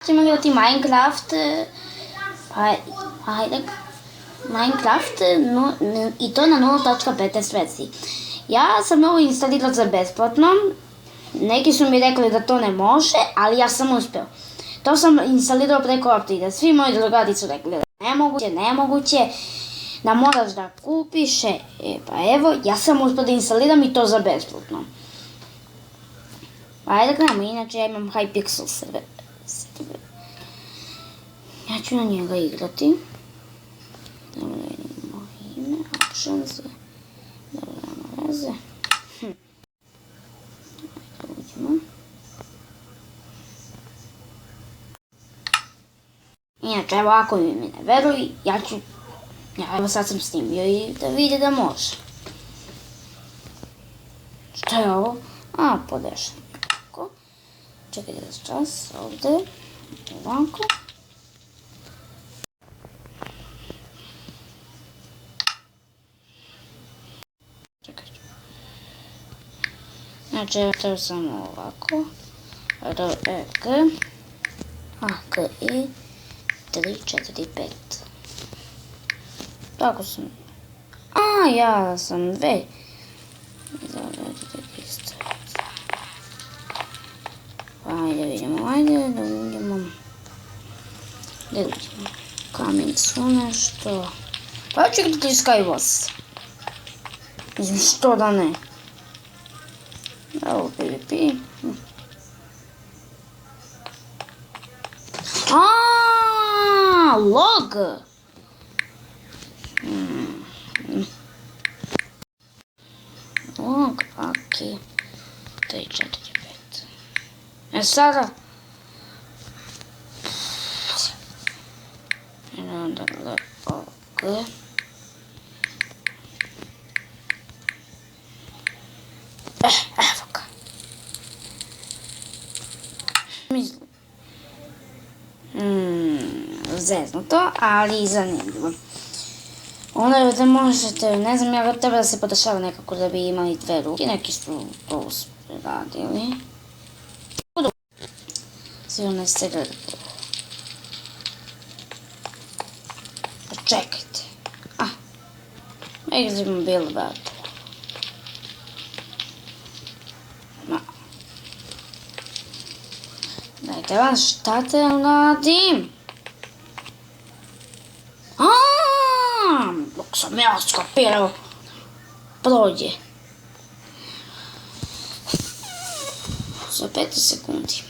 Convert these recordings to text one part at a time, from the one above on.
ćemo igrati Minecraft, Minecraft i to na 0.15 verziji. Ja sam ovo instalirao za besplatno, neki su mi rekli da to ne može, ali ja sam uspeo. To sam instalirao preko update, svi moji drugari su rekli da nemoguće, da moraš da kupiš, pa evo, ja sam uspio da instaliram i to za besplatno. Ajde krenemo, inače ja imam Hypixel server. Ja ću na njega igrati. Dobro, da vidimo ime, options, dobro, nema veze. Ajde, uđemo. Inače, evo, ako mi ne veruj, evo sad sam snimio i da vidi da može. Što je ovo? Podešam. Čekajte za čas, ovdje, ovako. Čekajte. Znači, to samo ovako. R-E-G A-K-I 3-4-5. Tako sam. Ja sam dve. Ajde vidimo, da uđemo. Gdje uđemo? Kamen su nešto. Pa ću gledati Skywars. Mislim, što da ne. Evo PvP. Log! Log, ok. 3-4-5. Sada onda log evo ga. Zeznuto, ali zanimljivo. Onda da možete, ne znam, ja treba da se podešava nekako da bi imali dve ruke, neki su to radili. Sigurno ste gledali. Čekajte. Exit build back. Dajte vam šta te radim? Dok sam ja skopirao prođe. Za 5 sekundi.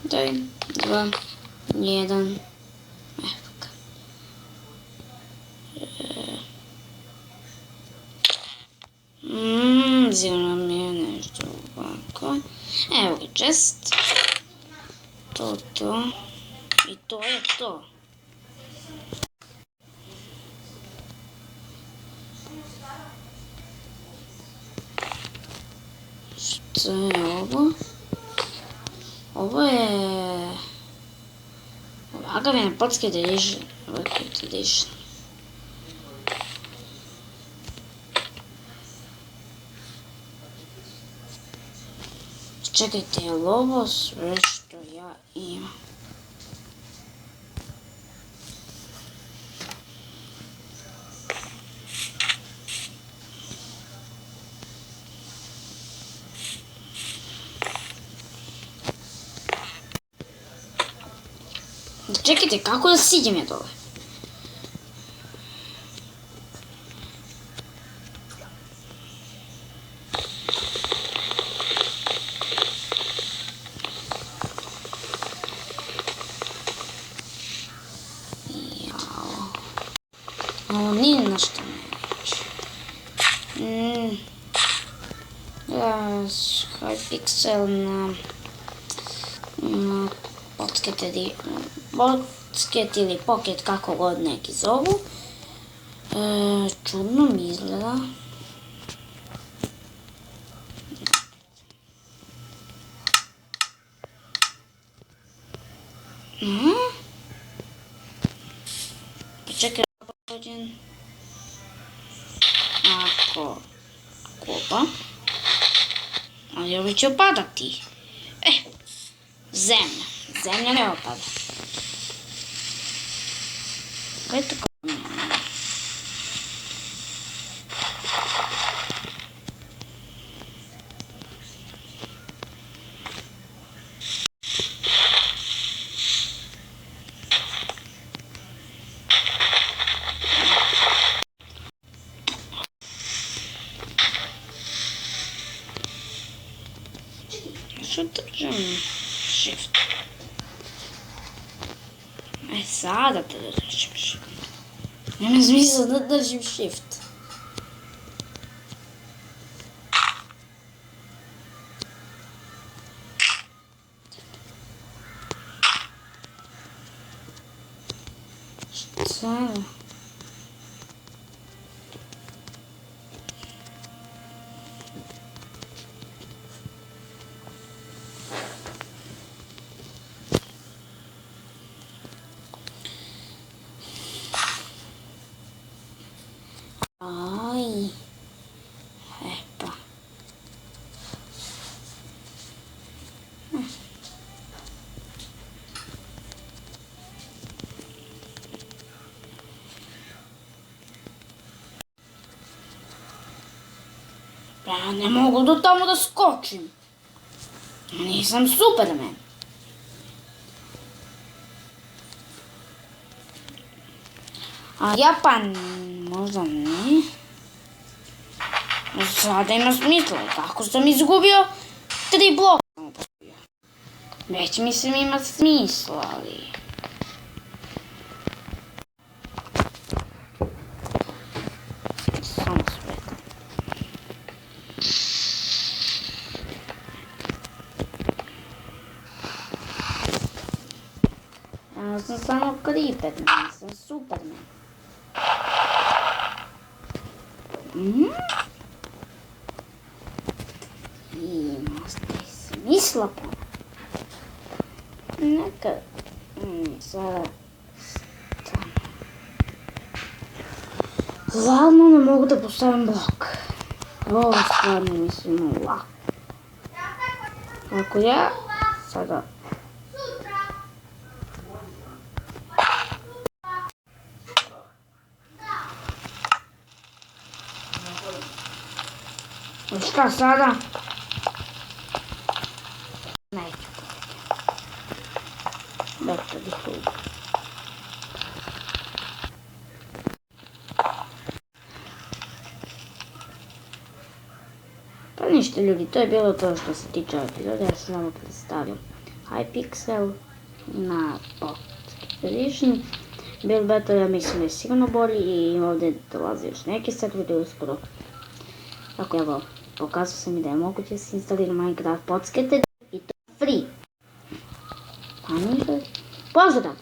3, 2, 1. Evo ga. Zivno mi je nešto ovako. Evo ga, chest. To. I to je to. Što je ovo? Ovo je ovakav je Pocket Edition. Čekajte, je li ovo sve što ja imam? Čekajte, kako da siđem ja dole? Ovo nije na što ne liči. Hypixel na Pocket ili Pocket, kako god neki zovu. Čudno mi izgleda. Čekaj, ako kopa, ali ovo će opadati. Zemlja. Zemlja ne opada. Kaj je to kao? Što držim shift? Sada da držim shift. Nema smisla da držim shift. Šta? Aj, epa. Ja ne mogu do tamo da skočim. Nisam Superman. A Japan možda ne. Sada ima smisla, tako sam izgubio 3 bloka. Već mislim ima smisla, ali... Samo sveta. Ja sam samo Creeper, nisam Superman. Ima smisla pa. Neka... Sada... Glavno ne mogu da postavim blok. Ovo stvarno mislim lako. Ako ja sada... Šta sada? Neću. Dakle, bih tu. Pa ništa ljudi, to je bilo to što se tiče epizoda. Ja sam samo predstavio Hypixel na Pocket Edition. Build Battle ja mislim da je sigurno bolji i ovdje dolazi još neki server uskoro. Tako evo, pokazao sam mi da je moguće da se instalira Minecraft Pocket Edition i to free. Pa ništa. Pozdrav!